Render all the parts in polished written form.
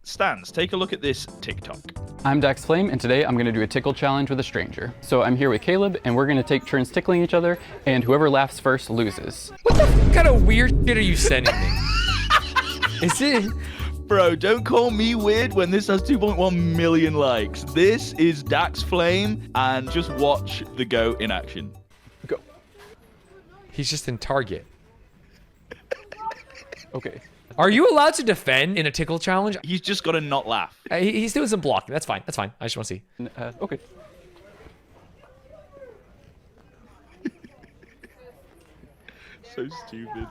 Stanz, take a look at this TikTok. I'm Dax Flame, and today I'm going to do a tickle challenge with a stranger. So I'm here with Caleb, and we're going to take turns tickling each other, and whoever laughs first loses. What the kind of weird shit are you sending me? Is it? Bro, don't call me weird when this has 2.1 million likes. This is Dax Flame, and just watch the goat in action. Go. He's just in Target. Okay. Are you allowed to defend in a tickle challenge? He's just got to not laugh. He's doing some blocking. That's fine. That's fine. I just want to see. Okay. So stupid.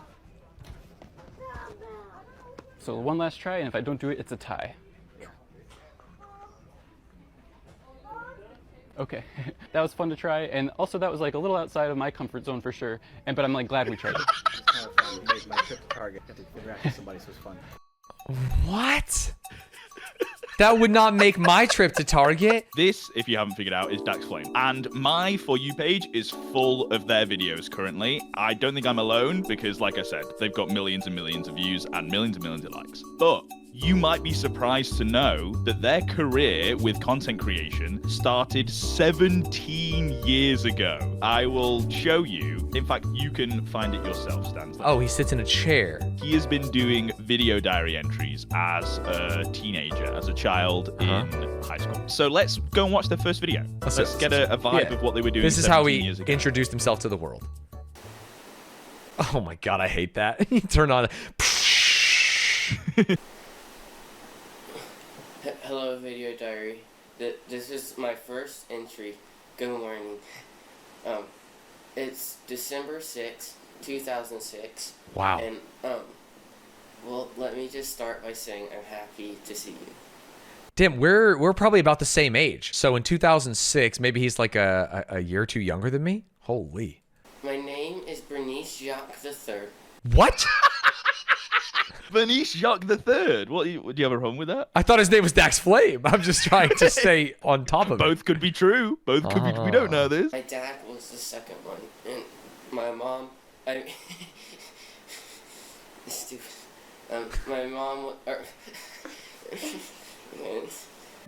So one last try, and if I don't do it, it's a tie. Okay, that was fun to try, and also that was like a little outside of my comfort zone for sure. But I'm like glad we tried it. It's kind of fun to make my trip to Target. Got to interact with somebody, so it's fun. What? That would not make my trip to Target. This, if you haven't figured out, is Dax Flame. And my For You page is full of their videos currently. I don't think I'm alone because, like I said, they've got millions and millions of views and millions of likes. But you might be surprised to know that their career with content creation started 17 years ago. I will show you. In fact, you can find it yourself, Stanz. Oh, he sits in a chair. He has been doing video diary entries as a teenager, as a child in high school. So let's go and watch their first video. Let's get a vibe of what they were doing. This is how 17 he years ago. introduced himself to the world. Oh my god, I hate that. He turned on. Hello, video diary. This is my first entry. Good morning. It's December 6th, 2006. Wow. And, well, let me just start by saying I'm happy to see you. Damn, we're probably about the same age. So in 2006, maybe he's like a year or two younger than me? Holy. My name is Bernice Jacques III. What? Bernice Jacques III. What? Do you have a problem with that? I thought his name was Dax Flame. I'm just trying to stay on top of it. Both could be true. Both could be. We don't know this. My dad was the second one, and my mom, stupid. My mom,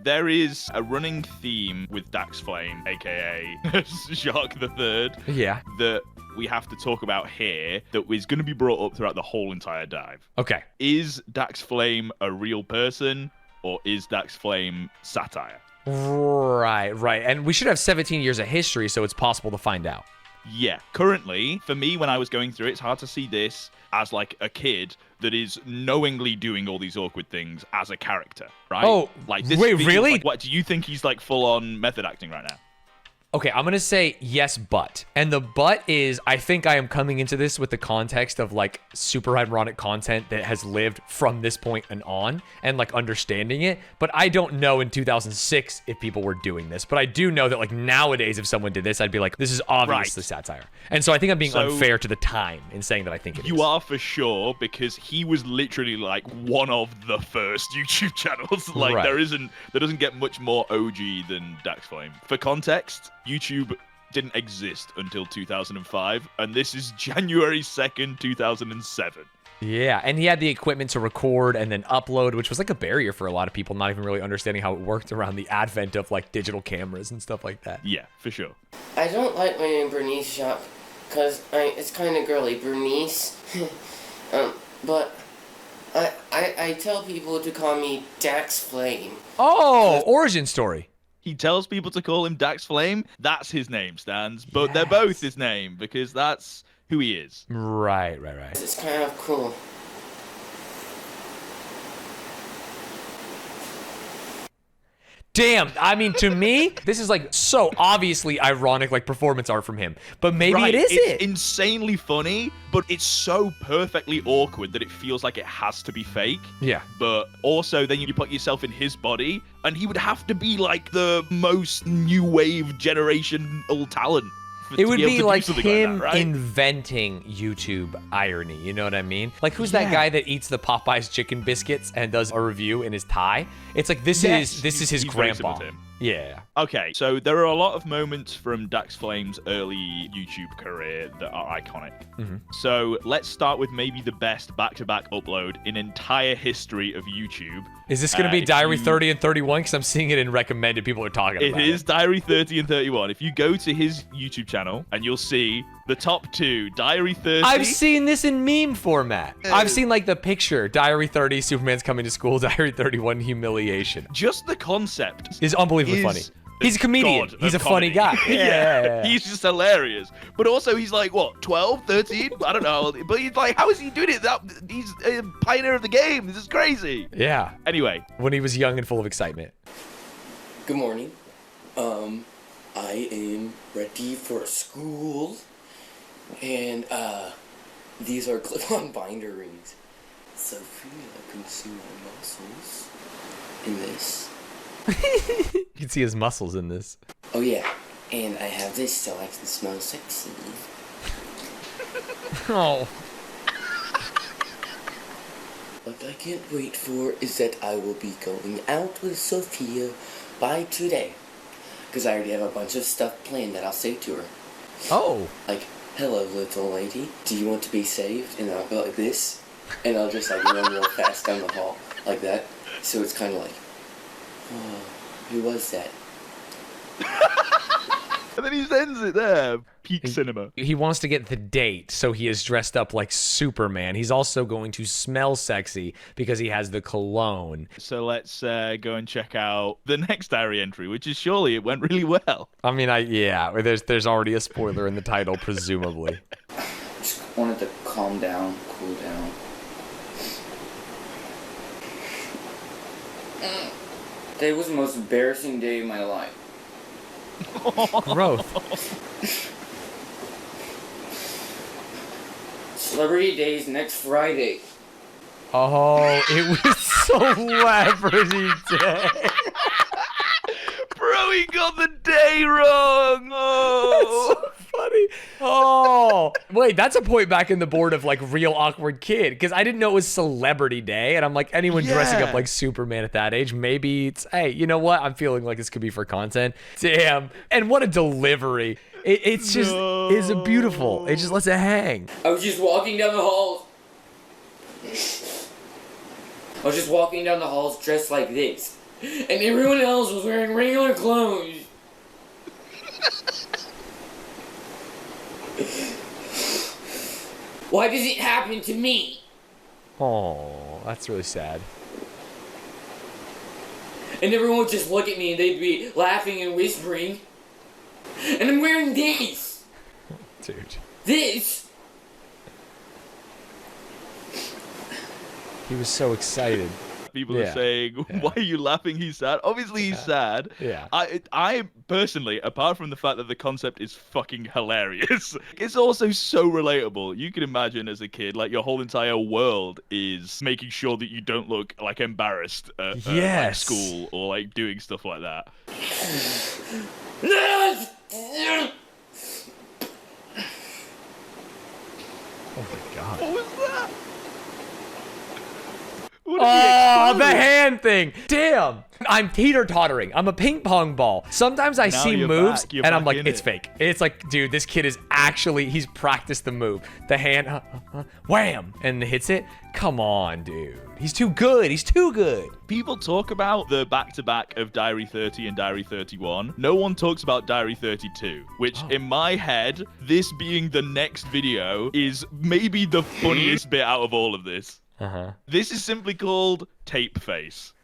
There is a running theme with Dax Flame, aka Jacques III, Yeah. that we have to talk about here that is going to be brought up throughout the whole entire dive. Okay. Is Dax Flame a real person, or is Dax Flame satire? Right. And we should have 17 years of history, so it's possible to find out. Yeah. Currently, for me, when I was going through it, it's hard to see this as like a kid that is knowingly doing all these awkward things as a character, right? Oh, like this wait, feels really? like, what do you think he's like full on method acting right now? Okay, I'm going to say yes, but. And the but is, I think I am coming into this with the context of like super ironic content that has lived from this point and on and like understanding it. But I don't know in 2006 if people were doing this. But I do know that like nowadays, if someone did this, I'd be like, this is obviously satire. And so I think I'm being unfair to the time in saying that I think it is. You are for sure, because he was literally like one of the first YouTube channels. Like there doesn't get much more OG than Dax Flame. For context, YouTube didn't exist until 2005, and this is January 2nd, 2007. Yeah, and he had the equipment to record and then upload, which was like a barrier for a lot of people, not even really understanding how it worked around the advent of like digital cameras and stuff like that. Yeah, for sure. I don't like my name Bernice Jacques, because it's kind of girly, Bernice. But I tell people to call me Dax Flame. Oh, origin story. He tells people to call him Dax Flame. That's his name, Stanz. But they're both his name because that's who he is. Right. It's kind of cool. Damn, I mean, to me, this is like so obviously ironic, like performance art from him. But maybe it isn't. It's insanely funny, but it's so perfectly awkward that it feels like it has to be fake. Yeah. But also, then you put yourself in his body, and he would have to be like the most new wave generational talent. It would be like him inventing YouTube irony, you know what I mean? Like, who's that guy that eats the Popeyes chicken biscuits and does a review in his tie? It's like, this is his grandpa. Yeah. Okay, so there are a lot of moments from Dax Flame's early YouTube career that are iconic. So let's start with maybe the best back-to-back upload in entire history of YouTube. Is this going to be Diary 30 and 31? Because I'm seeing it in recommended. People are talking about it. It is Diary 30 and 31. If you go to his YouTube channel and you'll see the top two, Diary 30. I've seen this in meme format. I've seen like the picture, Diary 30, Superman's coming to school, Diary 31, humiliation. Just the concept Is unbelievably funny. He's a comedian. God He's a of funny comedy. guy. Yeah. He's just hilarious. But also, he's like, what, 12, 13? I don't know. But he's like, how is he doing it? He's a pioneer of the game. This is crazy. Yeah. Anyway. When he was young and full of excitement. Good morning. I am ready for school. And, these are clip-on binder rings. So I can see my muscles in this. You can see his muscles in this. Oh yeah, and I have this so I can smell sexy. Oh. What I can't wait for is that I will be going out with Sophia by today. Because I already have a bunch of stuff planned that I'll say to her. Oh. Like, hello little lady, do you want to be saved? And I'll go like this, and I'll just like run real fast down the hall, like that. So it's kind of like, oh, who was that? And then he ends it there. Peak cinema. He wants to get the date, so he is dressed up like Superman. He's also going to smell sexy because he has the cologne. So let's go and check out the next diary entry, which is surely it went really well. I mean, there's already a spoiler in the title, presumably. Just wanted to calm down, cool down. Today was the most embarrassing day of my life. Growth. Celebrity Days next Friday. Oh, it was Celebrity Day. Bro, he got the day wrong. Oh. That's so funny. Oh, wait, that's a point back in the board of like real awkward kid, because I didn't know it was Celebrity Day, and I'm like, anyone dressing up like Superman at that age, maybe it's, hey, you know what? I'm feeling like this could be for content. Damn, and what a delivery. It's just, it's a beautiful. It just lets it hang. I was just walking down the halls. Dressed like this. And everyone else was wearing regular clothes. Why does it happen to me? Oh, that's really sad. And everyone would just look at me and they'd be laughing and whispering. And I'm wearing this. Dude. This. He was so excited. People are saying, why are you laughing? He's sad. Obviously, he's sad. Yeah. I personally, apart from the fact that the concept is fucking hilarious, it's also so relatable. You can imagine as a kid, like your whole entire world is making sure that you don't look like embarrassed at like, school or like doing stuff like that. Oh my god. What was that? Oh, the hand thing. Damn. I'm teeter-tottering. I'm a ping pong ball. Sometimes I see moves and I'm like, it's fake. It's like, dude, this kid is actually, he's practiced the move. The hand, wham, and hits it. Come on, dude. He's too good. He's too good. People talk about the back-to-back of Diary 30 and Diary 31. No one talks about Diary 32, which in my head, this being the next video, is maybe the funniest bit out of all of this. This is simply called Tape Face.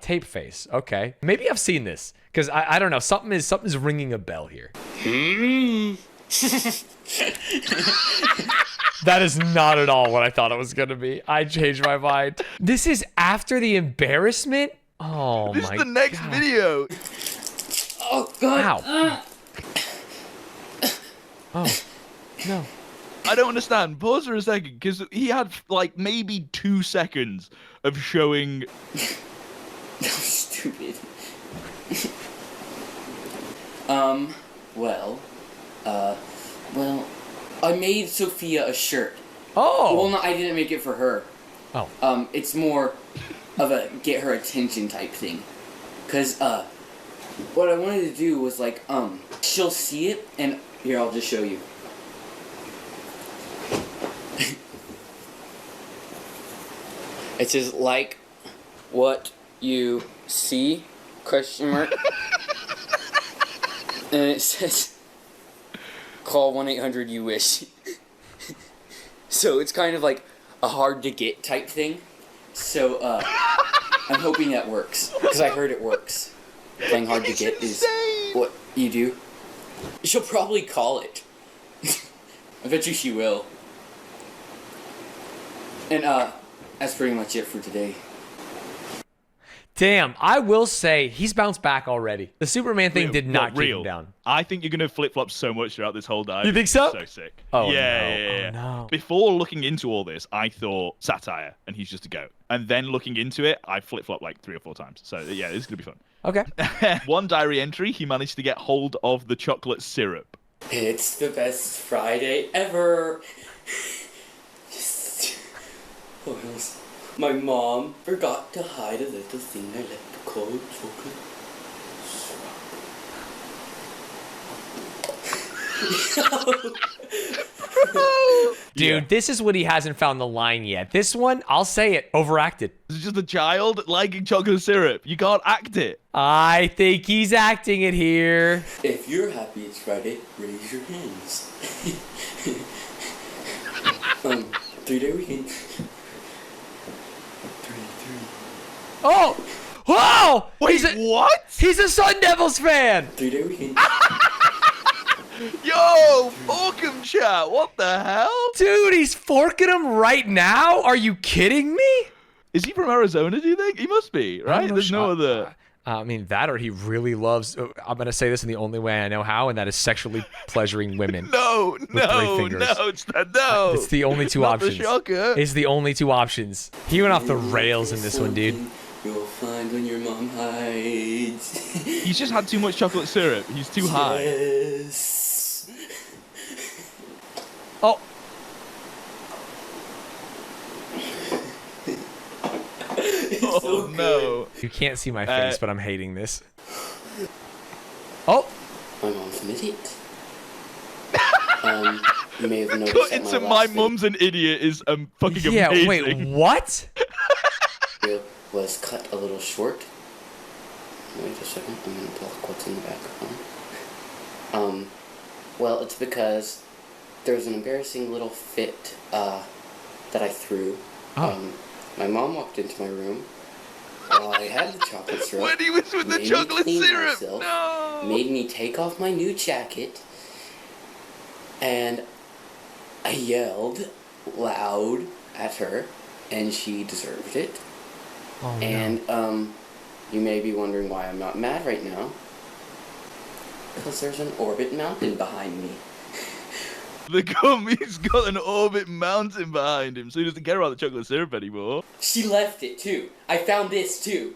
Tape Face. Okay. Maybe I've seen this, because I don't know. Something's ringing a bell here. That is not at all what I thought it was going to be. I changed my mind. This is after the embarrassment? Oh, this is the next video. Oh, God. Ow. Oh, no. I don't understand. Pause for a second, because he had, like, maybe 2 seconds of showing... That was stupid. Well, I made Sophia a shirt. Oh! Well, no, I didn't make it for her. Oh. It's more of a get her attention type thing. 'Cause, what I wanted to do was like, she'll see it, and here, I'll just show you. It says, like what you see, question mark. And it says, call 1-800-YOU-WISH. So it's kind of like a hard to get type thing. So, I'm hoping that works. Because I heard it works. Playing hard to get is what you do. She'll probably call it. I bet you she will. And, that's pretty much it for today. Damn, I will say he's bounced back already. The Superman thing did not keep him down. I think you're going to flip-flop so much throughout this whole dive. You think so? So sick. Oh, yeah. Oh, no. Before looking into all this, I thought satire, and he's just a goat. And then looking into it, I flip-flopped like 3 or 4 times. So, yeah, this is going to be fun. Okay. One diary entry, he managed to get hold of the chocolate syrup. It's the best Friday ever. Oh, my mom forgot to hide a little thing I like to call chocolate syrup. Dude, this is what he hasn't found the line yet. This one, I'll say it, overacted. This is just a child liking chocolate syrup. You can't act it. I think he's acting it here. If you're happy it's Friday, raise your hands. 3-day weekend. Oh! Whoa! Wait, what? He's a Sun Devils fan! 3-day weekend. Yo, fork him, chat. What the hell? Dude, he's forking him right now? Are you kidding me? Is he from Arizona, do you think? He must be, right? There's no other... I mean, that or he really loves... I'm going to say this in the only way I know how, and that is sexually pleasuring women. No, it's the only two options. The shocker. It's the only two options. He went off the rails in this one, dude. You'll find when your mom hides. He's just had too much chocolate syrup. He's too high. Yes. Oh. Oh, no. You can't see my face, but I'm hating this. Oh. My mom's an idiot. You may have noticed Cut that into my my last mum's an idiot is fucking Yeah, amazing. wait, what? video was cut a little short. Wait a second, I'm gonna block what's in the background. Well, it's because there was an embarrassing little fit that I threw. My mom walked into my room while I had the chocolate syrup. When he was with the chocolate syrup, myself, no. made me take off my new jacket, and I yelled loud at her, and she deserved it. Oh, no. And you may be wondering why I'm not mad right now. Because there's an orbit mountain behind me. The gummy's got an orbit mountain behind him, so he doesn't care about the chocolate syrup anymore. She left it too. I found this too.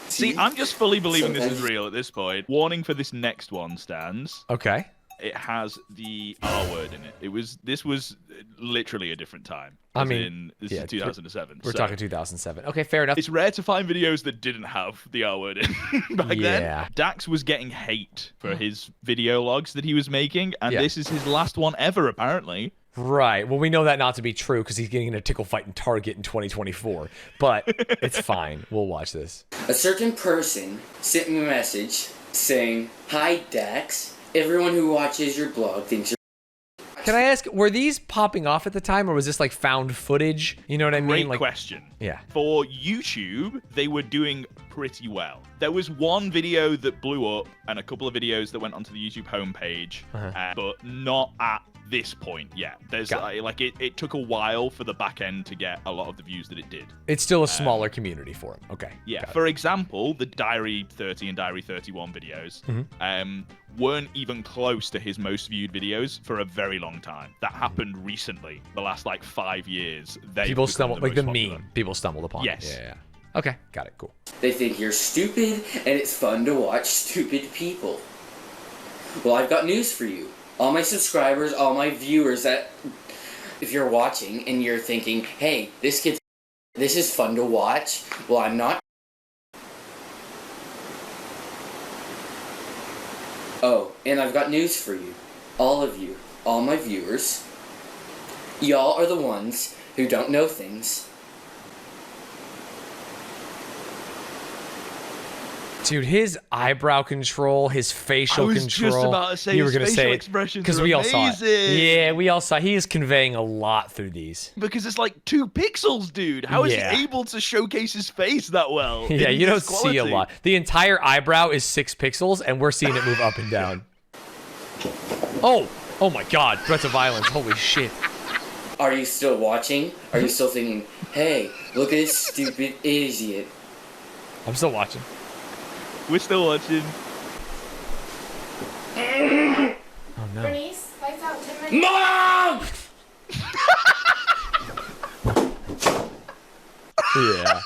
See, I'm just fully believing this is real at this point. Warning for this next one, Stanz. Okay. It has the R word in it. This was literally a different time. I mean, this is 2007. We're talking 2007. Okay, fair enough. It's rare to find videos that didn't have the R word in back then. Dax was getting hate for his video logs that he was making, and this is his last one ever, apparently. Right. Well, we know that not to be true because he's getting in a tickle fight in Target in 2024. But it's fine. We'll watch this. A certain person sent me a message saying, "Hi, Dax. Everyone who watches your blog thinks you're..." Can I ask, were these popping off at the time, or was this like found footage? You know what I mean? Great Like, question. Yeah. For YouTube, they were doing pretty well. There was one video that blew up and a couple of videos that went onto the YouTube homepage, but not at this point yet. There's it took a while for the back end to get a lot of the views that it did. It's still a smaller community for him. Okay. Yeah. For example, the Diary 30 and Diary 31 videos weren't even close to his most viewed videos for a very long time. That happened recently, the last like 5 years. People stumbled, like the meme. People stumbled upon. Yes. It. Yeah. Okay. Got it. Cool. They think you're stupid, and it's fun to watch stupid people. Well, I've got news for you. All my subscribers, all my viewers, that if you're watching and you're thinking, hey, this kid's This is fun to watch. Well, I'm not. Oh, and I've got news for you. All of you, all my viewers. Y'all are the ones who don't know things. Dude, his eyebrow control, his facial I was control. just about to say you were his gonna facial say expressions because are we all saw it. amazing. Yeah, we all saw. He is conveying a lot through these. Because it's like 2 pixels, dude. How is Yeah. he able to showcase his face that well? Yeah, in you don't this see a quality? lot. The entire eyebrow is 6 pixels, and we're seeing it move up and down. Oh my God! Threats of violence. Holy shit. Are you still watching? Are you still thinking, hey, look at this stupid idiot? I'm still watching. We're still watching. Oh no. Bernice, lights out 10 minutes. Mom! Yeah.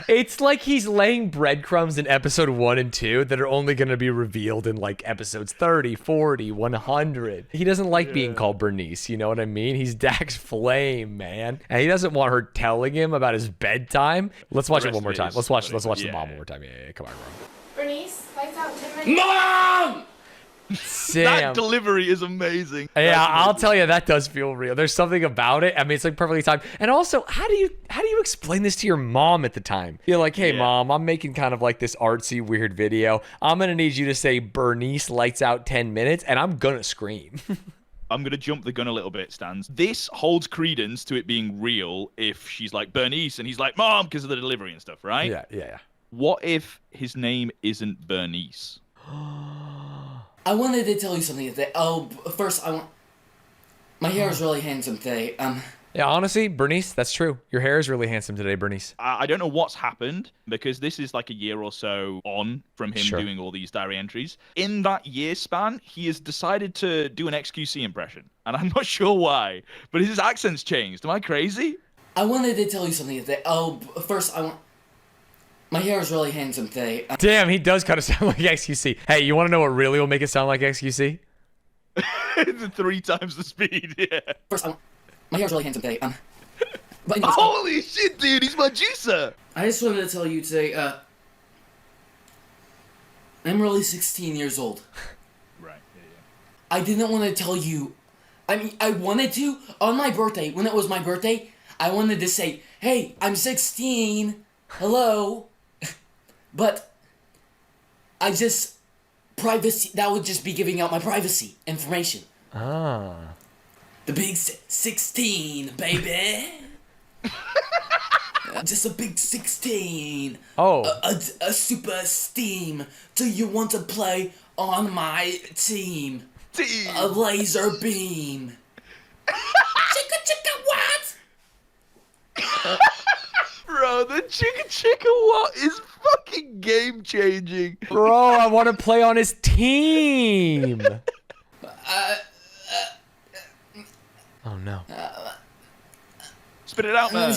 It's like he's laying breadcrumbs in episode 1 and 2 that are only going to be revealed in like episodes 30, 40, 100. He doesn't like being called Bernice, you know what I mean? He's Dax Flame, man. And he doesn't want her telling him about his bedtime. Let's watch it one more time. Let's watch the mom one more time. Yeah, come on, bro. Bernice, lights out 10 minutes. Mom! Damn. That delivery is amazing. Yeah, That's I'll amazing. tell you, that does feel real. There's something about it. I mean, it's like perfectly timed. And also, how do you explain this to your mom at the time? You're like, hey, Yeah. mom, I'm making kind of like this artsy, weird video. I'm gonna need you to say Bernice lights out 10 minutes, and I'm gonna scream. I'm going to jump the gun a little bit, Stanz. This holds credence to it being real if she's like Bernice and he's like, Mom, because of the delivery and stuff, right? Yeah. What if his name isn't Bernice? I wanted to tell you something today. Oh, first, my hair is really handsome today. Yeah, honestly, Bernice, that's true. Your hair is really handsome today, Bernice. I don't know what's happened because this is like a year or so on from him Sure. doing all these diary entries. In that year span, he has decided to do an XQC impression. And I'm not sure why, but his accent's changed. Am I crazy? I wanted to tell you something today. Oh, first, my hair is really handsome today. Damn, he does kind of sound like XQC. Hey, you want to know what really will make it sound like XQC? 3 times the speed, yeah. First, my hair is really handsome today. But anyways, Holy shit, dude, he's my juicer. I just wanted to tell you today, I'm really 16 years old. Right, I didn't want to tell you. I mean, I wanted to. On my birthday, when it was my birthday, I wanted to say, hey, I'm 16. Hello. But I just... privacy, that would just be giving out my privacy information. Ah. The big 16, baby. Just a big 16. Oh. A super steam. Do you want to play on my team? A laser beam. Chicka chicka what? Bro, the chicka chicka what is fucking game changing. Bro, I want to play on his team. Oh no. Spit it out, man.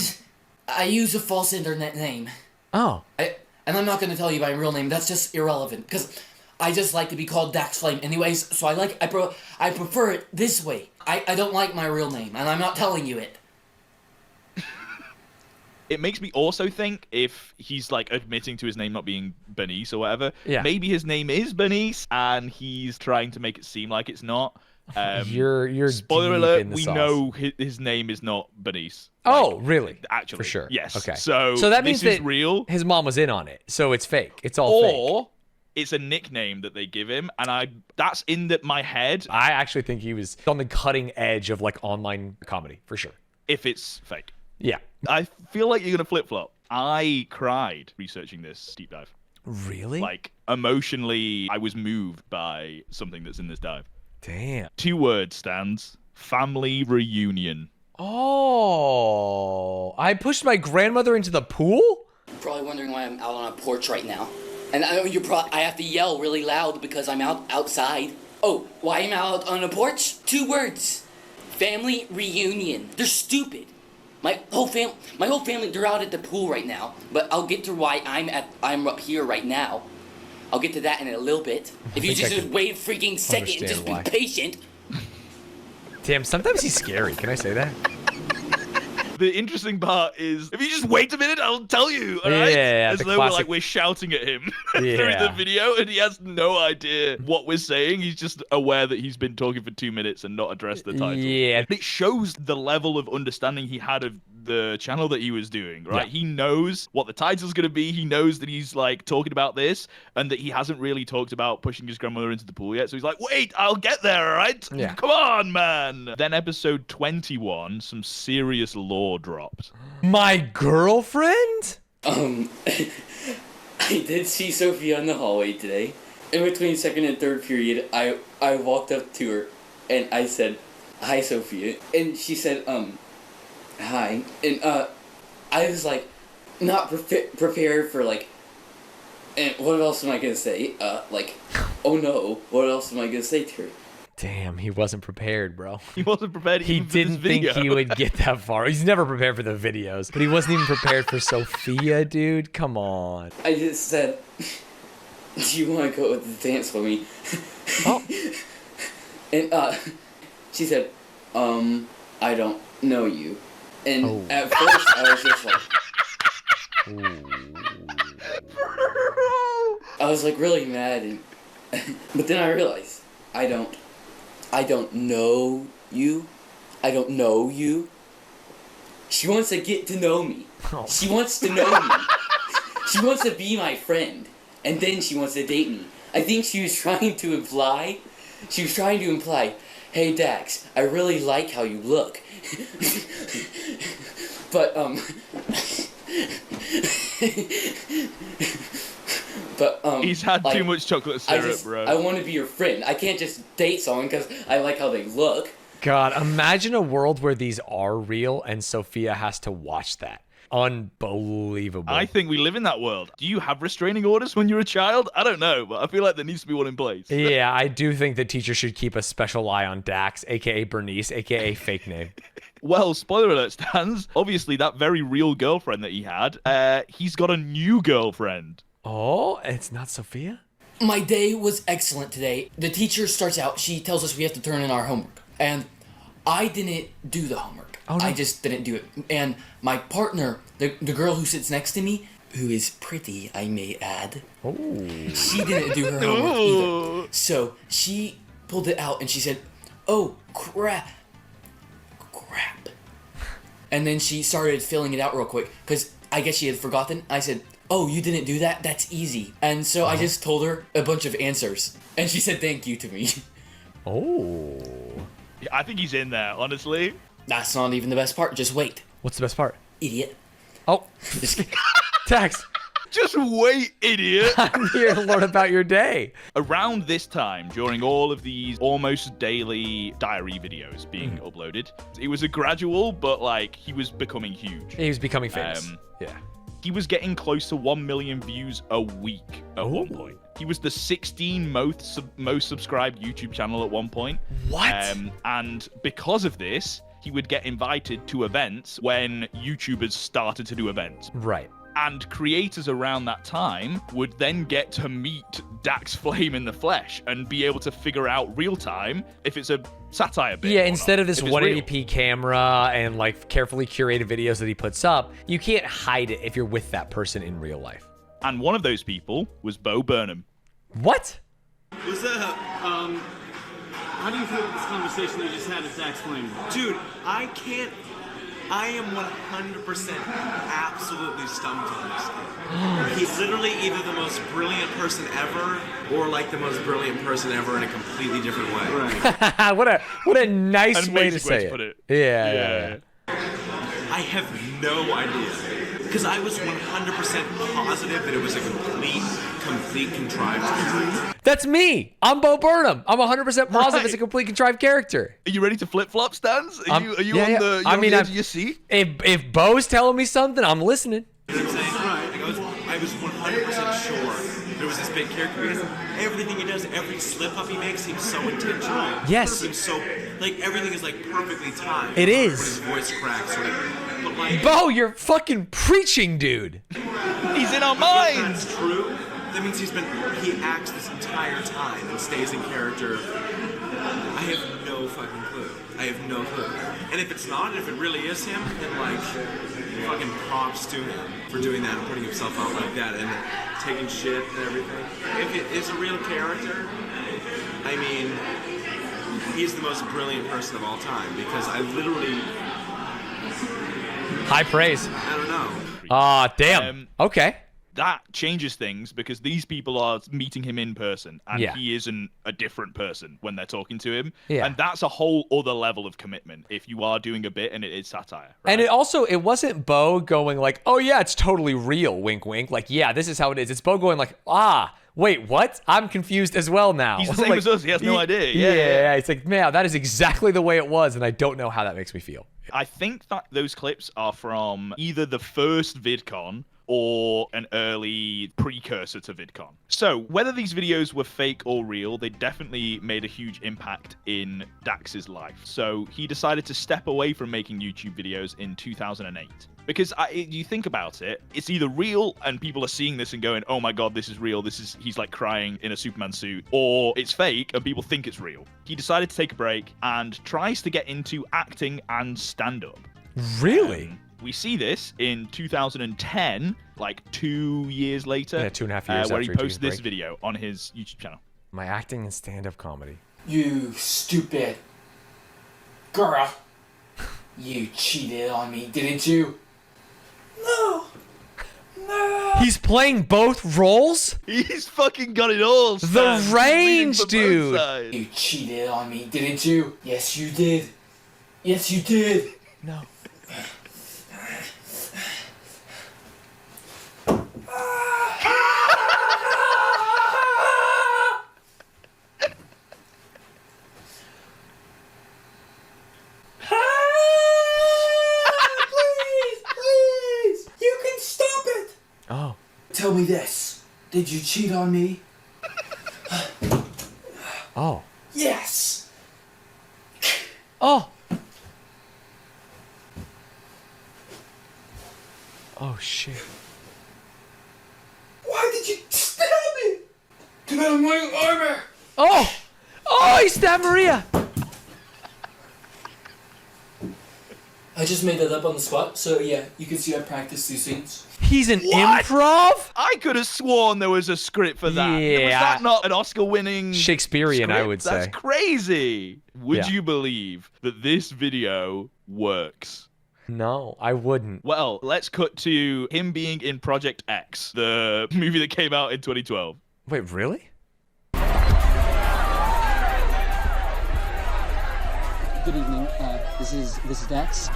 I use a false internet name. Oh. And I'm not going to tell you my real name. That's just irrelevant. Because I just like to be called Dax Flame anyways. So I prefer it this way. I don't like my real name. And I'm not telling you it. It makes me also think if he's like admitting to his name not being Bernice or whatever, Yeah. maybe his name is Bernice and he's trying to make it seem like it's not. You're Spoiler deep alert, in the we sauce. know his name is not Bernice. Oh, really? Actually, For sure. yes. Okay. So that means this is that real, his mom was in on it, so it's fake. It's all fake. or it's a nickname that they give him, and that's in my head I actually think he was on the cutting edge of like online comedy for sure. if it's fake. Yeah. I feel like you're gonna flip flop. I cried researching this deep dive. Really? Like emotionally, I was moved by something that's in this dive. Damn. 2 words, Stanz. Family reunion. Oh, I pushed my grandmother into the pool? You're probably wondering why I'm out on a porch right now. And I have to yell really loud because I'm outside. Oh, why I'm out on a porch? 2 words. Family reunion. They're stupid. My whole family, they're out at the pool right now. But I'll get to why I'm up here right now. I'll get to that in a little bit. If you think I just can wait a freaking second and just understand be why. patient. Damn, sometimes he's scary. Can I say that? The interesting part is, if you just wait a minute, I'll tell you. All right? Yeah, As the though classic- we're shouting at him through Yeah. the video, and he has no idea what we're saying. He's just aware that he's been talking for 2 minutes and not addressed the title. Yeah. It shows the level of understanding he had of the channel that he was doing, right? He knows what the title's going to be. He knows that he's like talking about this and that he hasn't really talked about pushing his grandmother into the pool yet. So he's like, wait, I'll get there, all right? Yeah. Come on, man. Then episode 21, some serious lore dropped. My girlfriend? I did see Sophia in the hallway today. In between second and third period, I walked up to her and I said, "Hi, Sophia," and she said, "Hi," and I was like, not prepared for like, and what else am I gonna say? Like, oh no, what else am I gonna say to her? Damn, he wasn't prepared, bro. He wasn't prepared He even for this didn't think video. he would get that far. He's never prepared for the videos, but he wasn't even prepared for Sophia, dude. Come on. I just said, "Do you want to go with the dance with me?" Oh. And she said, "I don't know you." And Oh. at first I was just like, I was like really mad, and but then I realized I don't know you. I don't know you. She wants to get to know me. Oh. She wants to know me. She wants to be my friend, and then she wants to date me. I think she was trying to imply, "Hey Dax, I really like how you look." But He's had like, too much chocolate syrup, bro. I want to be your friend. I can't just date someone because I like how they look. God, imagine a world where these are real and Sophia has to watch that. Unbelievable. I think we live in that world. Do you have restraining orders when you're a child? I don't know, but I feel like there needs to be one in place. Yeah, I do think the teacher should keep a special eye on Dax, aka Bernice, aka fake name. Well, spoiler alert, Stanz. Obviously, that very real girlfriend that he had, he's got a new girlfriend. Oh, it's not Sophia? My day was excellent today. The teacher starts out, she tells us we have to turn in our homework. And I didn't do the homework. Oh, no. I just didn't do it. And my partner, the girl who sits next to me, who is pretty, I may add, she didn't do her homework either. So she pulled it out and she said, "Oh, crap. And then she started filling it out real quick because I guess she had forgotten. I said, "Oh, you didn't do that? That's easy." And so I just told her a bunch of answers. And she said thank you to me. Oh. Yeah, I think he's in there, honestly. That's not even the best part. Just wait. What's the best part? Idiot. Oh, Just Dax, Just wait, idiot. I'm here to learn about your day. Around this time, during all of these almost daily diary videos being uploaded, it was a gradual, but like he was becoming huge. He was becoming famous. Yeah. He was getting close to 1 million views a week at one point. He was the 16th most subscribed YouTube channel at one point. What? And because of this, he would get invited to events when YouTubers started to do events. Right. And creators around that time would then get to meet Dax Flame in the flesh and be able to figure out real time if it's a satire bit. Yeah, or instead not, of this if it's real. 180p camera and like carefully curated videos that he puts up, you can't hide it if you're with that person in real life. And one of those people was Bo Burnham. What? What's up? How do you feel about this conversation you just had with Dax Flame? Dude, I am 100% absolutely stumped on this kid. He's literally either the most brilliant person ever or like the most brilliant person ever in a completely different way. Right. what a nice way to Amazing way say to put it. it. Yeah. I have no idea. Because I was 100% positive that it was a complete contrived. That's me. I'm Bo Burnham. I'm 100% positive it's a complete contrived character. Are you ready to flip-flop, Stanz? Are you yeah, on yeah. the I mean, edge of your seat? If Bo's telling me something, I'm listening. You know what I'm saying? Like, I was 100% sure there was this big character because everything he does, every slip-up he makes seems so intentional. Yes. It seems so, like, everything is, like, perfectly timed. It is. When his voice cracks, or, but, like... Bo, you're fucking preaching, dude. He's in our If minds! that's true, that means he acts this entire time and stays in character. I have no fucking clue. I have no clue. And if it's not, if it really is him, then like, fucking props to him for doing that and putting himself out like that and taking shit and everything. If it is a real character, I mean, he's the most brilliant person of all time because I literally... High praise. I don't know. Ah, damn. Okay. That changes things because these people are meeting him in person and he isn't a different person when they're talking to him. Yeah. And that's a whole other level of commitment if you are doing a bit and it is satire. Right? And it wasn't Bo going like, oh yeah, it's totally real, wink, wink. Like, yeah, this is how it is. It's Bo going like, wait, what? I'm confused as well now. He's the same as us. He has no idea. Yeah. It's like, man, that is exactly the way it was. And I don't know how that makes me feel. I think that those clips are from either the first VidCon or an early precursor to VidCon. So whether these videos were fake or real, they definitely made a huge impact in Dax's life. So he decided to step away from making YouTube videos in 2008. Because you think about it, it's either real and people are seeing this and going, oh my god, this is real, he's like crying in a Superman suit, or it's fake and people think it's real. He decided to take a break and tries to get into acting and stand-up. Really? We see this in 2010, like 2 years later. Yeah, 2.5 years where after he posted this break. video on his YouTube channel. My acting and stand-up comedy. You stupid girl. You cheated on me, didn't you? No. He's playing both roles? He's fucking got it all. The Stan. range, He's leading for both dude. sides. You cheated on me, didn't you? Yes, you did. Yes, you did. No. Please, you can stop it. Oh. Tell me this. Did you cheat on me? Oh. Yes. Oh. Oh, shit. Why did you stab me? Get out of my armor. Oh! Oh, he stabbed Maria! I just made that up on the spot, so yeah, you can see I practiced these scenes. He's an What? improv? I could have sworn there was a script for that. Was Yeah. that not an Oscar-winning Shakespearean, I script? would say. That's crazy. Would Yeah. you believe that this video works? No, I wouldn't. Well, let's cut to him being in Project X, the movie that came out in 2012. Wait, really? Good evening. This is Dax.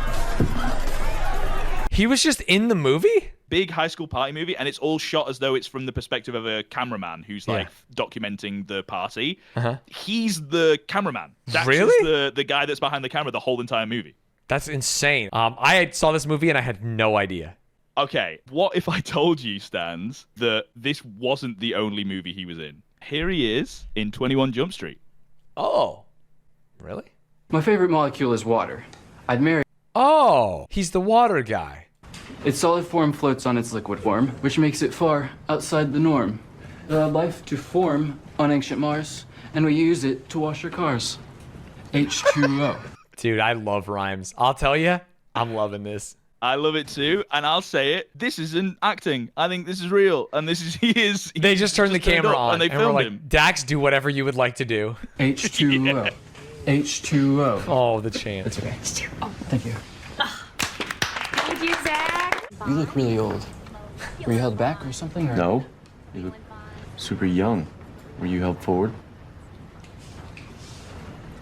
He was just in the movie? Big high school party movie, and it's all shot as though it's from the perspective of a cameraman who's like documenting the party. He's the cameraman. Dax Really? is the guy that's behind the camera the whole entire movie. That's insane. I saw this movie and I had no idea. Okay, what if I told you, Stanz, that this wasn't the only movie he was in? Here he is in 21 Jump Street. Oh. Really? My favorite molecule is water. I'd marry. Oh, he's the water guy. Its solid form floats on its liquid form, which makes it far outside the norm. It allowed life to form on ancient Mars, and we use it to wash our cars. H2O. Dude, I love rhymes. I'll tell you, I'm loving this. I love it too, and I'll say it. This isn't acting. I think this is real, and this is he is. They just turned the camera on, and they we're filmed like, him. Dax, do whatever you would like to do. H2O. H2O. Oh, the chant. It's okay. Thank you. Thank you, Zach. You look really old. Were you held back or something? Or? No, you look super young. Were you held forward?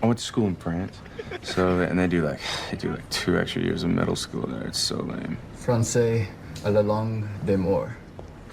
I went to school in France, so and they do like 2 extra years of middle school there. It's so lame. Francais à la langue des morts.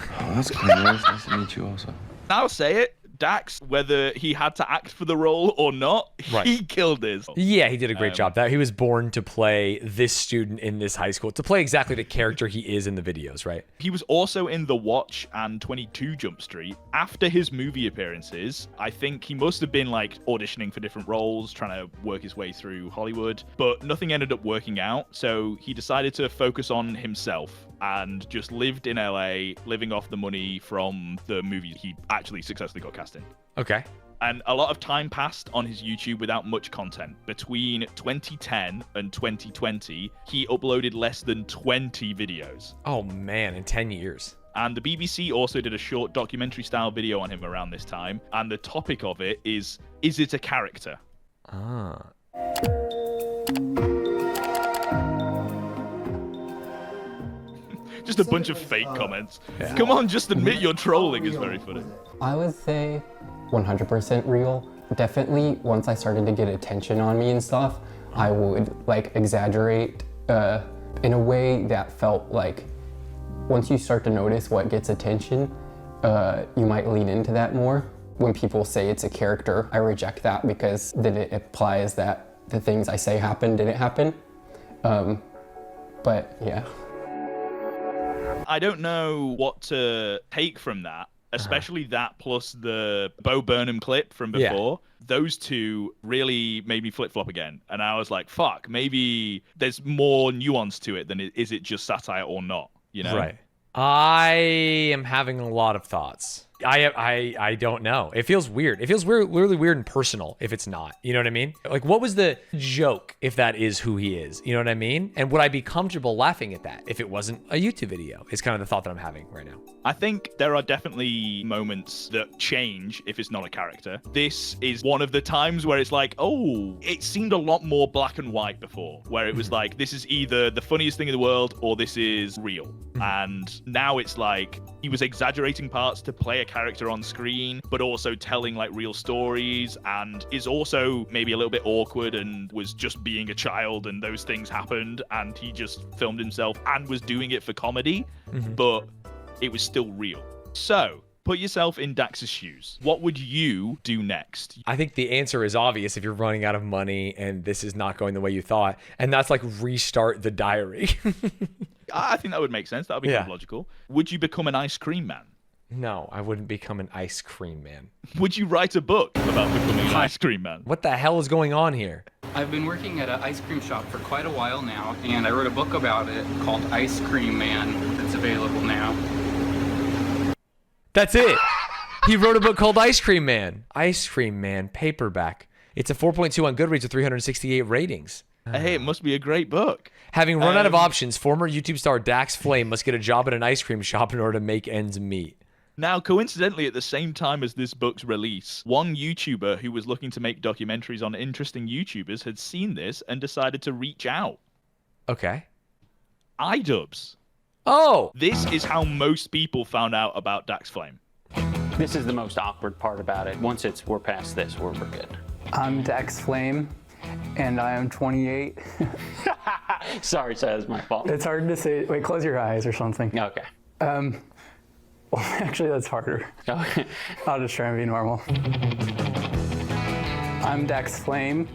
Oh, that's cool. Man. It's nice to meet you also. I'll say it. Dax, whether he had to act for the role or not, he killed this. Yeah, he did a great job. That he was born to play this student in this high school, to play exactly the character he is in the videos, right? He was also in The Watch and 22 Jump Street. After his movie appearances, I think he must have been like auditioning for different roles, trying to work his way through Hollywood, but nothing ended up working out. So he decided to focus on himself and just lived in LA, living off the money from the movie he actually successfully got cast in. Okay. And a lot of time passed on his YouTube without much content. Between 2010 and 2020, he uploaded less than 20 videos. Oh man, in 10 years. And the BBC also did a short documentary-style video on him around this time. And the topic of it is it a character? Ah. Just a bunch of fake comments. Yeah. Come on, just admit you're trolling is very funny. I would say 100% real. Definitely, once I started to get attention on me and stuff, I would like exaggerate in a way that felt like once you start to notice what gets attention, you might lean into that more. When people say it's a character, I reject that because then it implies that the things I say happened didn't happen. But yeah. I don't know what to take from that, especially that plus the Bo Burnham clip from before. Yeah. Those two really made me flip-flop again. And I was like, fuck, maybe there's more nuance to it than is it just satire or not, you know? Right. I am having a lot of thoughts. I don't know. It feels weird. It feels weird, really weird and personal if it's not. You know what I mean? Like, what was the joke if that is who he is? You know what I mean? And would I be comfortable laughing at that if it wasn't a YouTube video? Is kind of the thought that I'm having right now. I think there are definitely moments that change if it's not a character. This is one of the times where it's like, oh, it seemed a lot more black and white before, where it was like, this is either the funniest thing in the world or this is real. And now it's like he was exaggerating parts to play a character on screen, but also telling like real stories, and is also maybe a little bit awkward and was just being a child and those things happened and he just filmed himself and was doing it for comedy, but it was still real. So put yourself in Dax's shoes. What would you do next? I think the answer is obvious if you're running out of money and this is not going the way you thought, and that's like restart the diary. I think that would make sense. That would be kind of logical. Would you become an ice cream man? No, I wouldn't become an ice cream man. Would you write a book about becoming an ice cream man? What the hell is going on here? I've been working at an ice cream shop for quite a while now, and I wrote a book about it called Ice Cream Man. It's available now. That's it. He wrote a book called Ice Cream Man. Ice Cream Man, paperback. It's a 4.2 on Goodreads with 368 ratings. Hey, it must be a great book. Having run out of options, former YouTube star Dax Flame must get a job at an ice cream shop in order to make ends meet. Now, coincidentally, at the same time as this book's release, one YouTuber who was looking to make documentaries on interesting YouTubers had seen this and decided to reach out. Okay. iDubbbz. Oh! This is how most people found out about Dax Flame. This is the most awkward part about it. Once we're past this, we're good. I'm Dax Flame, and I am 28. Sorry, so that's my fault. It's hard to say. Wait, close your eyes or something. Okay. Well, actually, that's harder. Okay. I'll just try and be normal. I'm Dax Flame,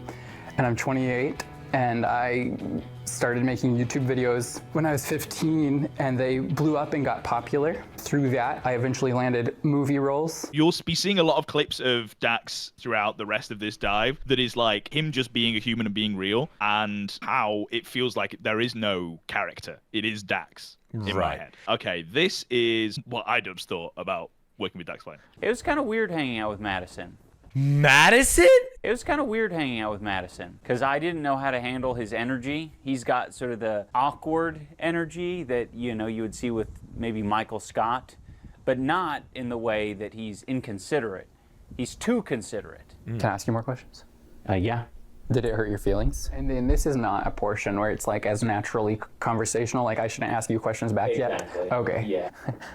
and I'm 28, and I started making YouTube videos when I was 15, and they blew up and got popular. Through that, I eventually landed movie roles. You'll be seeing a lot of clips of Dax throughout the rest of this dive that is like him just being a human and being real, and how it feels like there is no character. It is Dax. In my head. Okay, this is what iDubbbz thought about working with Dax Flame. It was kind of weird hanging out with Madison. Madison? It was kind of weird hanging out with Madison because I didn't know how to handle his energy. He's got sort of the awkward energy that, you know, you would see with maybe Michael Scott, but not in the way that he's inconsiderate. He's too considerate. Can I ask you more questions? Yeah. Did it hurt your feelings? And then this is not a portion where it's like as naturally conversational, like I shouldn't ask you questions back yet? Okay. Yeah.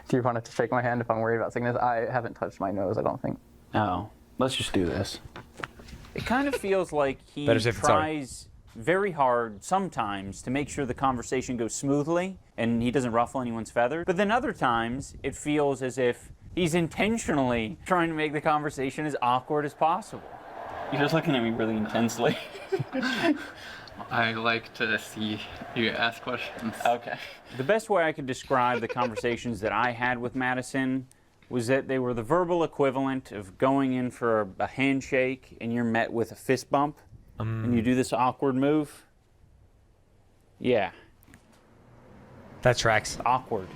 Do you want to shake my hand if I'm worried about sickness? I haven't touched my nose, I don't think. Oh, let's just do this. It kind of feels like he tries very hard sometimes to make sure the conversation goes smoothly and he doesn't ruffle anyone's feathers. But then other times it feels as if he's intentionally trying to make the conversation as awkward as possible. You're just looking at me really intensely. I like to see you ask questions. Okay. The best way I could describe the conversations that I had with Madison was that they were the verbal equivalent of going in for a handshake and you're met with a fist bump and you do this awkward move. Yeah. That tracks. Awkward.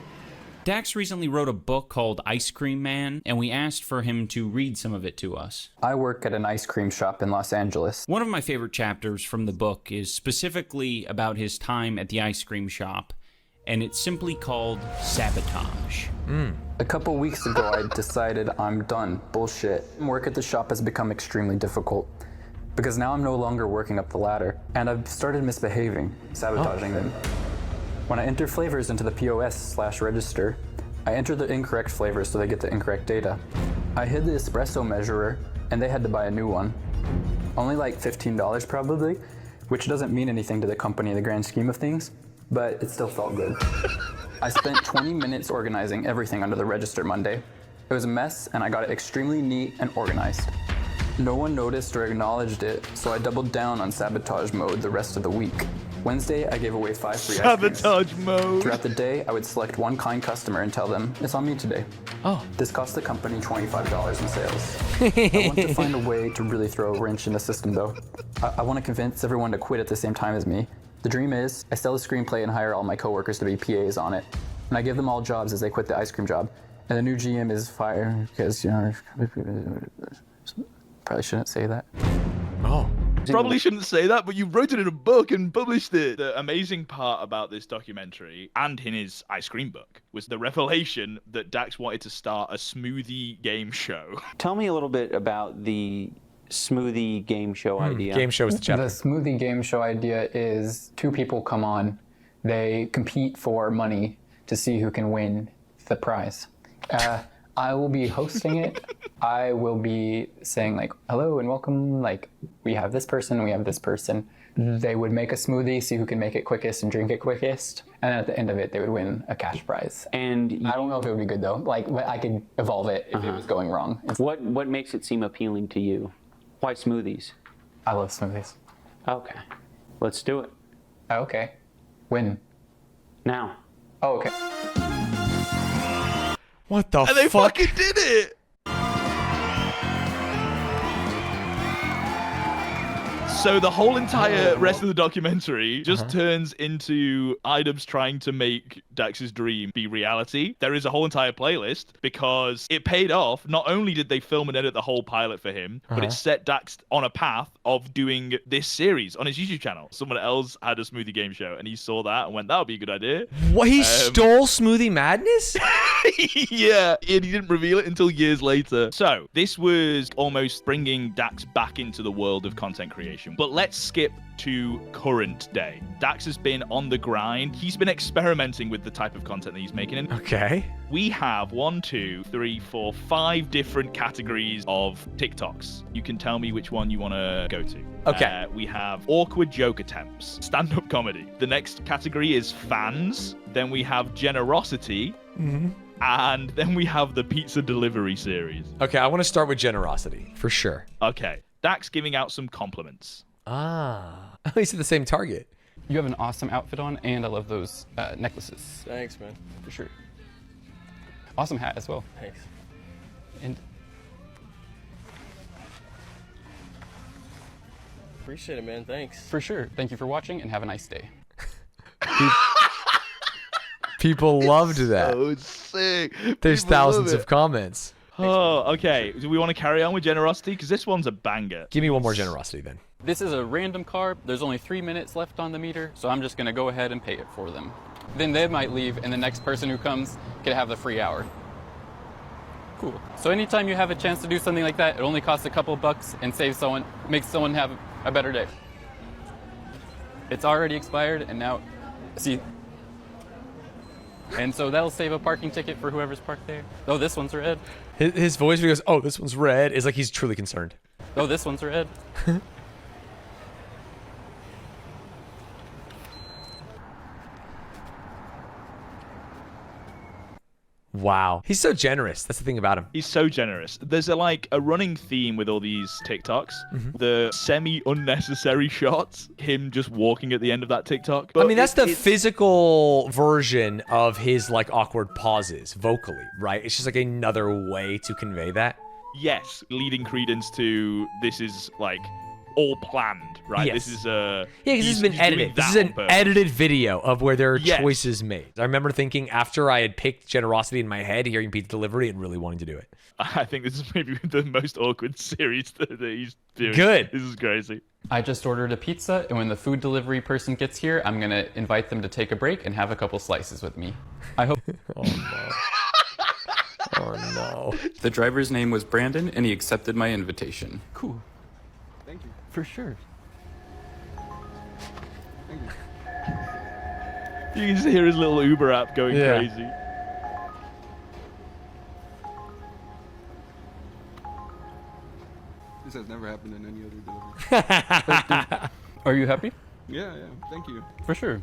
Dax recently wrote a book called Ice Cream Man, and we asked for him to read some of it to us. I work at an ice cream shop in Los Angeles. One of my favorite chapters from the book is specifically about his time at the ice cream shop, and it's simply called Sabotage. A couple weeks ago, I decided I'm done. Bullshit. Work at the shop has become extremely difficult because now I'm no longer working up the ladder, and I've started misbehaving, sabotaging them. When I enter flavors into the POS/register, I enter the incorrect flavors so they get the incorrect data. I hid the espresso measurer, and they had to buy a new one. Only like $15 probably, which doesn't mean anything to the company in the grand scheme of things, but it still felt good. I spent 20 minutes organizing everything under the register Monday. It was a mess, and I got it extremely neat and organized. No one noticed or acknowledged it, so I doubled down on sabotage mode the rest of the week. Wednesday, I gave away 5 free ice creams. Sabotage mode. Throughout the day, I would select one kind customer and tell them, it's on me today. Oh. This cost the company $25 in sales. I want to find a way to really throw a wrench in the system, though. I want to convince everyone to quit at the same time as me. The dream is, I sell a screenplay and hire all my coworkers to be PAs on it. And I give them all jobs as they quit the ice cream job. And the new GM is fired because, you know, probably shouldn't say that. Oh. Probably shouldn't say that, but you wrote it in a book and published it. The amazing part about this documentary and in his ice cream book was the revelation that Dax wanted to start a smoothie game show. Tell me a little bit about the smoothie game show idea. Game show is the chapter. The smoothie game show idea is 2 people come on, they compete for money to see who can win the prize. I will be hosting it. I will be saying like, hello and welcome, like, we have this person, we have this person. They would make a smoothie, see who can make it quickest and drink it quickest. And at the end of it, they would win a cash prize. And I don't know if it would be good though. Like, but I could evolve it if it was going wrong. What makes it seem appealing to you? Why smoothies? I love smoothies. Okay. Let's do it. Okay. When? Now. Oh, okay. What the fuck? And they fucking did it! So the whole entire rest of the documentary just turns into items trying to make Dax's dream be reality. There is a whole entire playlist because it paid off. Not only did they film and edit the whole pilot for him, but it set Dax on a path of doing this series on his YouTube channel. Someone else had a smoothie game show and he saw that and went, that would be a good idea. What, he stole Smoothie Madness? Yeah, and he didn't reveal it until years later. So this was almost bringing Dax back into the world of content creation. But let's skip to current day. Dax has been on the grind. He's been experimenting with the type of content that he's making. Okay. We have 1, 2, 3, 4, 5 different categories of TikToks. You can tell me which one you want to go to. Okay. We have awkward joke attempts, stand-up comedy. The next category is fans. Then we have generosity. And then we have the pizza delivery series. Okay, I want to start with generosity, for sure. Okay. Dax giving out some compliments. Ah. He's at the same target. You have an awesome outfit on, and I love those necklaces. Thanks, man. For sure. Awesome hat as well. Thanks. And Appreciate it, man. Thanks. for sure. Thank you for watching, and have a nice day. People loved that. So sick. There's People love thousands it. of comments. Oh, okay. Do we want to carry on with generosity? Because this one's a banger. Give me one more generosity then. This is a random car. There's only 3 minutes left on the meter, so I'm just gonna go ahead and pay it for them. Then they might leave, and the next person who comes can have the free hour. Cool. So anytime you have a chance to do something like that, it only costs a couple bucks and makes someone have a better day. It's already expired, and now, see. And so that'll save a parking ticket for whoever's parked there. Oh, this one's red. His voice when he goes, oh, this one's red, is like he's truly concerned. Oh, this one's red. Wow. He's so generous. That's the thing about him. He's so generous. There's a running theme with all these TikToks. The semi-unnecessary shots. Him just walking at the end of that TikTok. I mean, that's the physical version of his like awkward pauses vocally, right? It's just like another way to convey that. Yes, leading credence to this is like all planned, right? Yes. This is Yeah, because this has been he's doing edited. This that is an on purpose. edited video of where there are Yes. choices made. I remember thinking after I had picked generosity in my head, hearing pizza delivery, and really wanting to do it. I think this is maybe the most awkward series that he's doing. Good. This is crazy. I just ordered a pizza, and when the food delivery person gets here, I'm gonna invite them to take a break and have a couple slices with me. I hope. Oh no. Oh no. The driver's name was Brandon, and he accepted my invitation. Cool. Thank you. For sure. Thank you. You can just hear his little Uber app going Yeah. crazy. This has never happened in any other delivery. Are you happy? Yeah, thank you. For sure.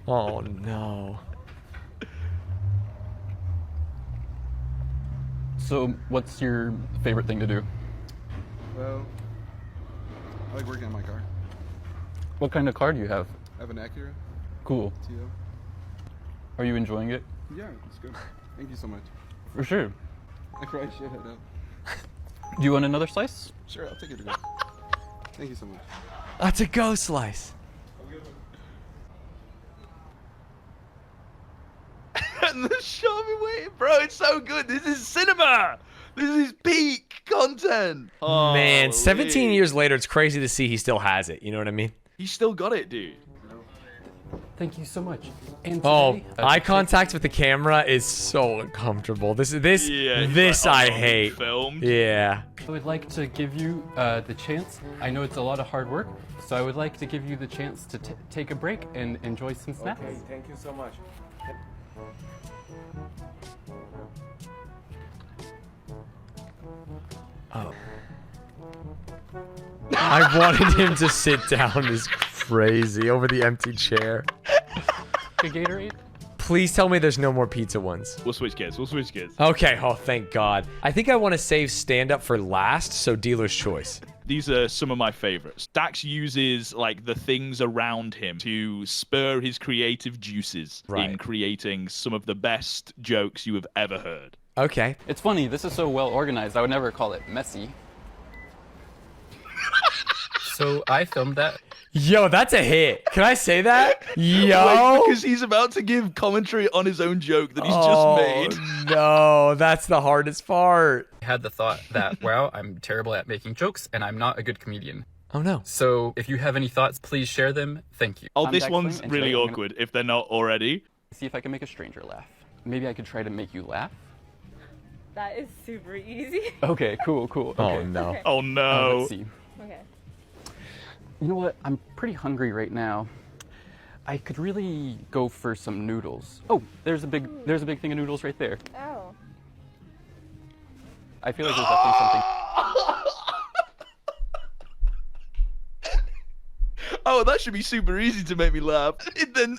Oh no. So, what's your favorite thing to do? Well, I like working on my car. What kind of car do you have? I have an Acura. Cool. TO. Are you enjoying it? Yeah, it's good. Thank you so much. For sure. I probably should head up. Do you want another slice? Sure, I'll take it to go. Thank you so much. That's a go slice. And the shot me waiting, bro. It's so good. This is cinema. This is peak content. Oh, Man, 17 years later, it's crazy to see he still has it. You know what I mean? He's still got it, dude. Thank you so much. And Oh, today, eye contact with the camera is so uncomfortable. This Yeah, this like, I oh, hate. filmed. Yeah. I would like to give you the chance. I know it's a lot of hard work, so I would like to give you the chance to take a break and enjoy some snacks. Okay, thank you so much. Oh. I wanted him to sit down is crazy over the empty chair. The Gatorade? Please tell me there's no more pizza ones. We'll switch gears. We'll switch gears. Okay, oh thank God. I think I want to save stand-up for last, so dealer's choice. These are some of my favorites. Dax uses like the things around him to spur his creative juices in creating some of the best jokes you have ever heard. Okay. It's funny, this is so well organized, I would never call it messy. So I filmed that. Yo, that's a hit. Can I say that? Yo. Because he's about to give commentary on his own joke that he's Oh, just made. No, that's the hardest part. I had the thought that, wow, I'm terrible at making jokes and I'm not a good comedian. Oh no. So if you have any thoughts, please share them. Thank you. Oh, I'm this Dax one's Lane, and really today I'm gonna awkward if they're not already. See if I can make a stranger laugh. Maybe I could try to make you laugh. That is super easy. Okay, cool. Oh Okay. no. Okay. Oh no. Let's see. Okay. You know what? I'm pretty hungry right now. I could really go for some noodles. Oh, there's a big thing of noodles right there. Oh. I feel like there's definitely something. Oh, that should be super easy to make me laugh. And then,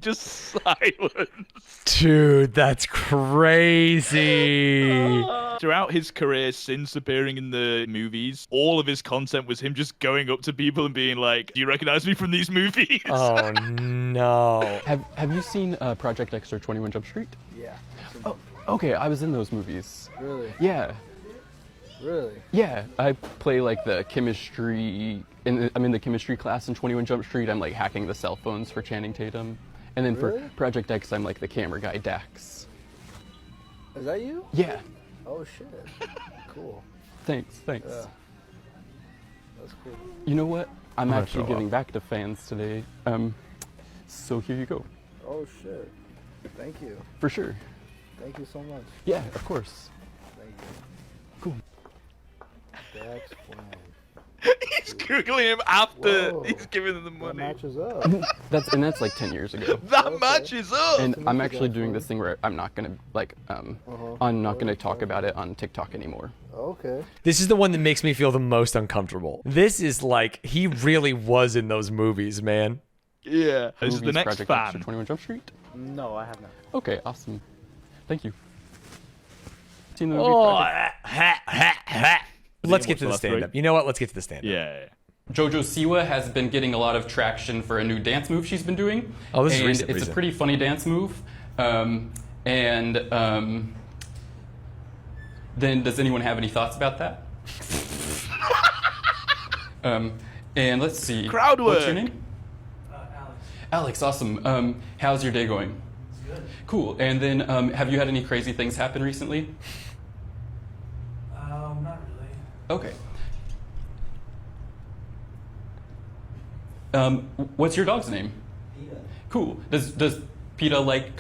just silence. Dude, that's crazy. Throughout his career since appearing in the movies, all of his content was him just going up to people and being like, do you recognize me from these movies? Oh no. Have you seen Project X or 21 Jump Street? Yeah. Oh, okay. I was in those movies. Really? Yeah. Really? Yeah. I play like the chemistry. I'm in the chemistry class in 21 Jump Street. I'm like hacking the cell phones for Channing Tatum. And then Really? for Project X, I'm like the camera guy, Dax. Is that you? Yeah. Oh shit. Cool. Thanks. Yeah. That's cool. You know what? I'm gonna actually throw giving back to fans today. So here you go. Oh shit. Thank you. For sure. Thank you so much. Yeah, of course. Thank you. Cool. Dax Flynn. He's Googling him after Whoa. he's giving them the That money. matches up. That's like 10 years ago. That matches up. And to I'm meet you actually guys, doing bro. this thing where I'm not gonna I'm not gonna talk about it on TikTok anymore. Okay. This is the one that makes me feel the most uncomfortable. This is like, he really was in those movies, man. Yeah. This is the Movies, next Project X or fan. 21 Jump Street? No, I have not. Okay, awesome. Thank you. Seen the movie Oh, Project- let's get watch to the last stand-up. three? You know what? Let's get to the stand-up. Yeah. Jojo Siwa has been getting a lot of traction for a new dance move she's been doing. Oh, this is and recent, it's recent. a pretty funny dance move. Then does anyone have any thoughts about that? And let's see. Crowd work. What's your name? Alex, awesome. How's your day going? It's good. Cool. And then, have you had any crazy things happen recently? Not really. Okay. What's your dog's name? PETA. Cool. Does PETA like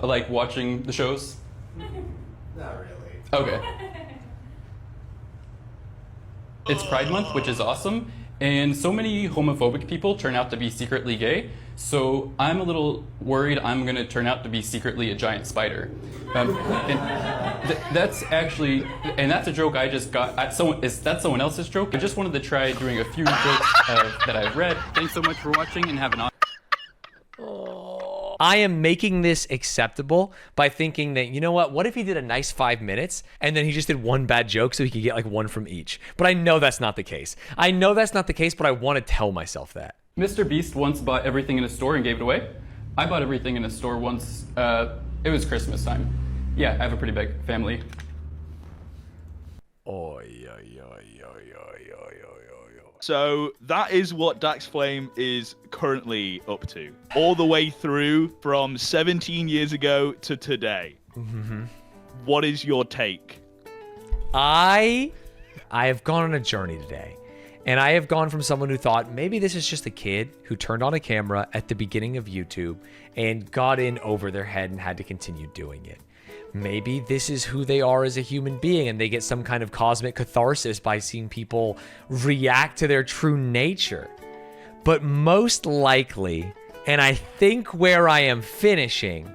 like watching the shows? Not really. Okay. It's Pride Month, which is awesome, and so many homophobic people turn out to be secretly gay, so I'm a little worried I'm gonna turn out to be secretly a giant spider. That's actually, and that's a joke I just got. Is that someone else's joke? I just wanted to try doing a few jokes that I've read. Thanks so much for watching, and have an awesome. I am making this acceptable by thinking that, you know what if he did a nice 5 minutes and then he just did one bad joke so he could get like one from each. But I know that's not the case. I know that's not the case, but I want to tell myself that. Mr. Beast once bought everything in a store and gave it away. I bought everything in a store once. It was Christmas time. Yeah, I have a pretty big family. So that is what Dax Flame is currently up to. All the way through from 17 years ago to today. Mm-hmm. What is your take? I have gone on a journey today. And I have gone from someone who thought maybe this is just a kid who turned on a camera at the beginning of YouTube and got in over their head and had to continue doing it. Maybe this is who they are as a human being and they get some kind of cosmic catharsis by seeing people react to their true nature. But most likely, and I think where I am finishing,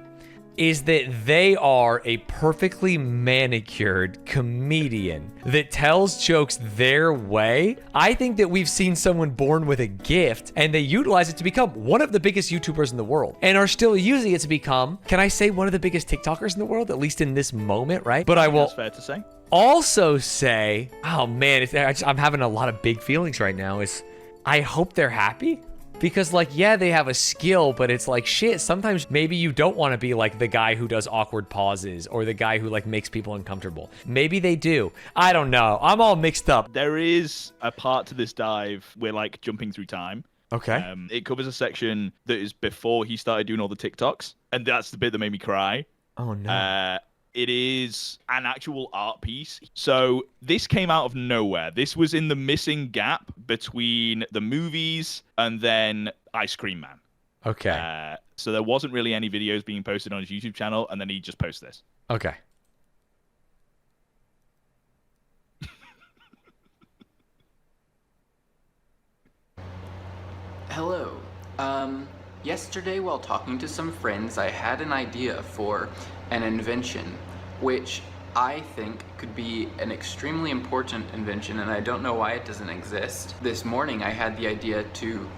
is that they are a perfectly manicured comedian that tells jokes their way. I think that we've seen someone born with a gift and they utilize it to become one of the biggest YouTubers in the world and are still using it to become, can I say, one of the biggest TikTokers in the world, at least in this moment, right? But I will That's fair to say. Also say, oh man, I'm having a lot of big feelings right now, is I hope they're happy. Because, like, yeah, they have a skill, but it's like, shit, sometimes maybe you don't want to be like the guy who does awkward pauses or the guy who, like, makes people uncomfortable. Maybe they do. I don't know. I'm all mixed up. There is a part to this dive where, like, jumping through time. Okay. It covers a section that is before he started doing all the TikToks. And that's the bit that made me cry. Oh, no. It is an actual art piece. So this came out of nowhere. This was in the missing gap between the movies and then Ice Cream Man. Okay. So there wasn't really any videos being posted on his YouTube channel, and then he just posted this. Okay. Hello. Yesterday while talking to some friends, I had an idea for an invention, which I think could be an extremely important invention, and I don't know why it doesn't exist. This morning I had the idea to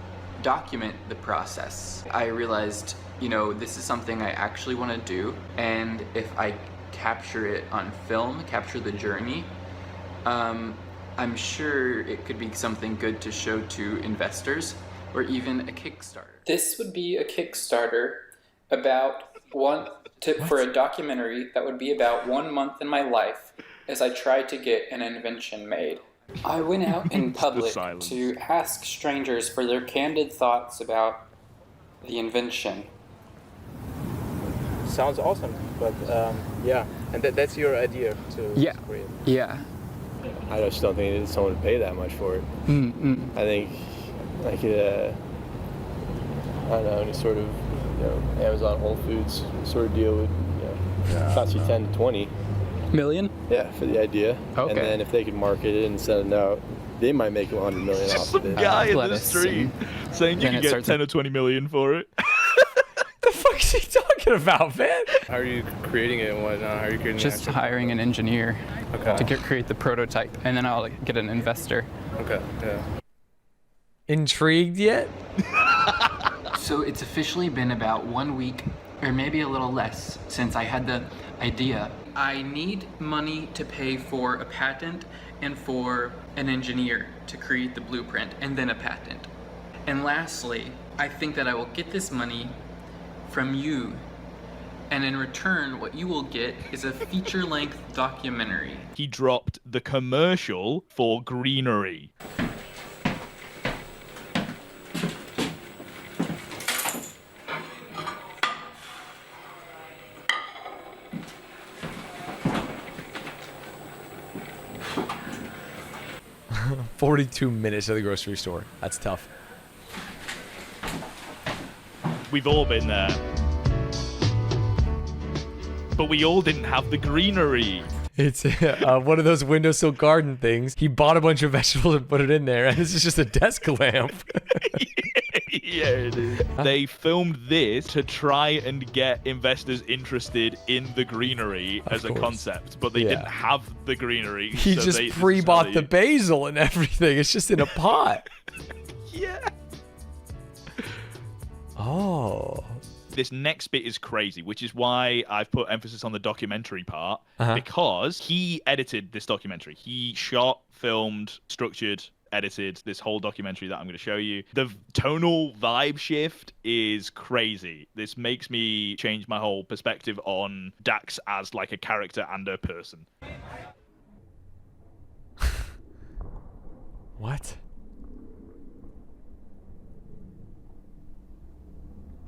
document the process. I realized, you know, this is something I actually want to do, and if I capture it on film, capture the journey, I'm sure it could be something good to show to investors, or even a Kickstarter. This would be a Kickstarter for a documentary that would be about 1 month in my life as I tried to get an invention made. I went out in public to ask strangers for their candid thoughts about the invention. Sounds awesome, but yeah, and that's your idea to create. Yeah. I just don't think someone would pay that much for it. I think, like, I don't know, any sort of, you know, Amazon, Whole Foods sort of deal would, you know, cost you 10 to 20 million. Yeah, for the idea. Okay. And then if they could market it and send it out, they might make 100 million off Some of it. guy in the street saying you can get 10 or 20 million for it. The fuck is he talking about, man? How are you creating it and whatnot? How are you creating Just hiring an engineer to create the prototype, and then I'll get an investor. Okay, yeah. Intrigued yet? So it's officially been about 1 week, or maybe a little less, since I had the idea. I need money to pay for a patent and for an engineer to create the blueprint, and then a patent. And lastly, I think that I will get this money from you, And in return, what you will get is a feature-length documentary. He dropped the commercial for greenery. $42 at the grocery store. That's tough. We've all been there. But we all didn't have the greenery. It's one of those windowsill garden things. He bought a bunch of vegetables and put it in there, and this is just a desk lamp. Yeah, it is. They filmed this to try and get investors interested in the greenery as a concept, but they didn't have the greenery. He just pre-bought the basil and everything. It's just in a pot. Yeah. Oh. This next bit is crazy, which is why I've put emphasis on the documentary part, because he edited this documentary. He shot, filmed, structured, edited this whole documentary that I'm going to show you. The tonal vibe shift is crazy. This makes me change my whole perspective on Dax as like a character and a person. What?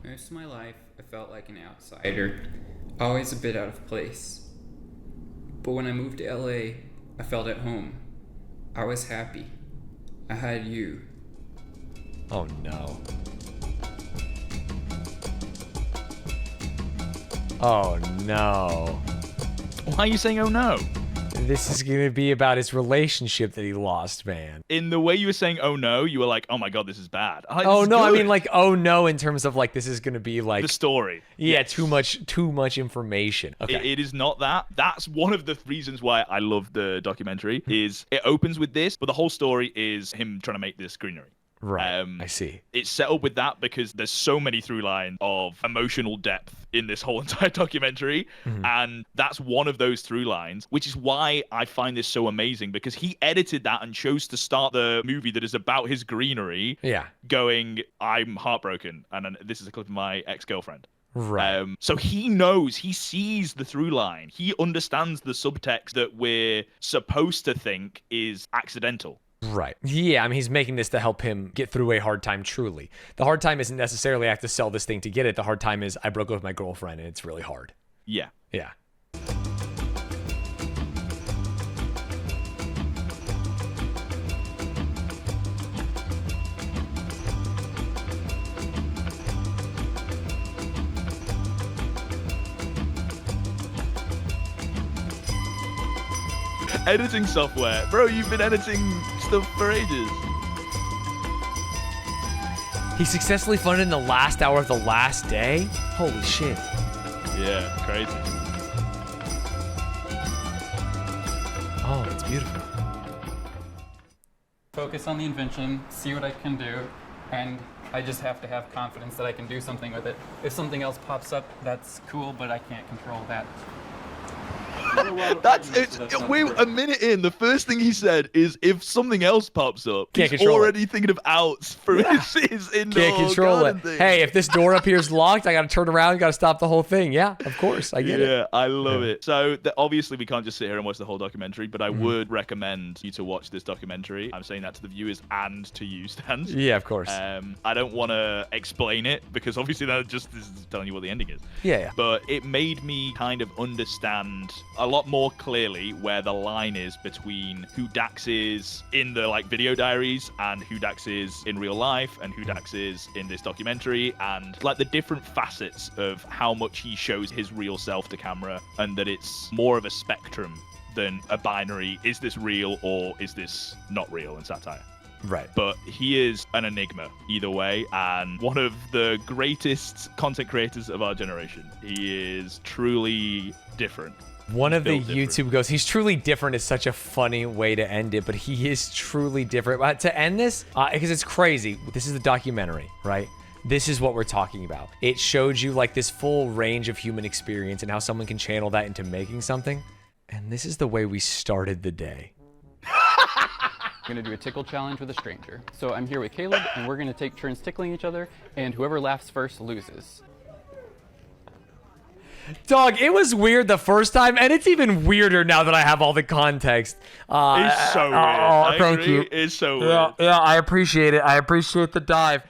Most of my life, I felt like an outsider, always a bit out of place. But when I moved to LA, I felt at home. I was happy. I had you. Oh no. Oh no. Why are you saying oh no? This is going to be about his relationship that he lost, man. In the way you were saying oh no, you were like, oh my god, this is bad. Oh no, I mean like oh no in terms of like this is going to be like the story. Yeah, Yes. too much information. Okay. It is not that. That's one of the reasons why I love the documentary. Is it opens with this, but the whole story is him trying to make this greenery. Right. I see. It's set up with that because there's so many through lines of emotional depth in this whole entire documentary. And that's one of those through lines, which is why I find this so amazing, because he edited that and chose to start the movie that is about his greenery. Yeah. Going, I'm heartbroken. And this is a clip of my ex-girlfriend. Right. So he knows, he sees the through line. He understands the subtext that we're supposed to think is accidental. Right. Yeah, I mean, he's making this to help him get through a hard time, truly. The hard time isn't necessarily I have to sell this thing to get it. The hard time is I broke up with my girlfriend and it's really hard. Yeah. Yeah. Editing software. Bro, you've been editing stuff for ages. He successfully funded in the last hour of the last day? Holy shit. Yeah, crazy. Oh, it's beautiful. Focus on the invention, see what I can do, and I just have to have confidence that I can do something with it. If something else pops up, that's cool, but I can't control that. We're a minute in. The first thing he said is, if something else pops up, Can't he's control already thinking of outs for his indoor Can't control it. garden thing. Hey, if this door up here is locked, I got to turn around, got to stop the whole thing. Yeah, of course. I get it. Yeah, I love it. So obviously we can't just sit here and watch the whole documentary, but I would recommend you to watch this documentary. I'm saying that to the viewers and to you, Stanz. Yeah, of course. I don't want to explain it because obviously that just is telling you what the ending is. Yeah. But it made me kind of understand a lot more clearly where the line is between who Dax is in the like video diaries and who Dax is in real life and who Dax is in this documentary, and like the different facets of how much he shows his real self to camera, and that it's more of a spectrum than a binary, is this real or is this not real in satire. Right. But he is an enigma either way, and one of the greatest content creators of our generation. He is truly different. One of the YouTube goes, he's truly different is such a funny way to end it, but he is truly different. But to end this, because it's crazy, this is the documentary, right? This is what we're talking about. It showed you like this full range of human experience and how someone can channel that into making something. And this is the way we started the day. I'm gonna do a tickle challenge with a stranger. So I'm here with Caleb, and we're gonna take turns tickling each other, and whoever laughs first loses. Dog, it was weird the first time, and it's even weirder now that I have all the context. It's so weird. Thank you. It's so weird. Yeah, I appreciate it. I appreciate the dive.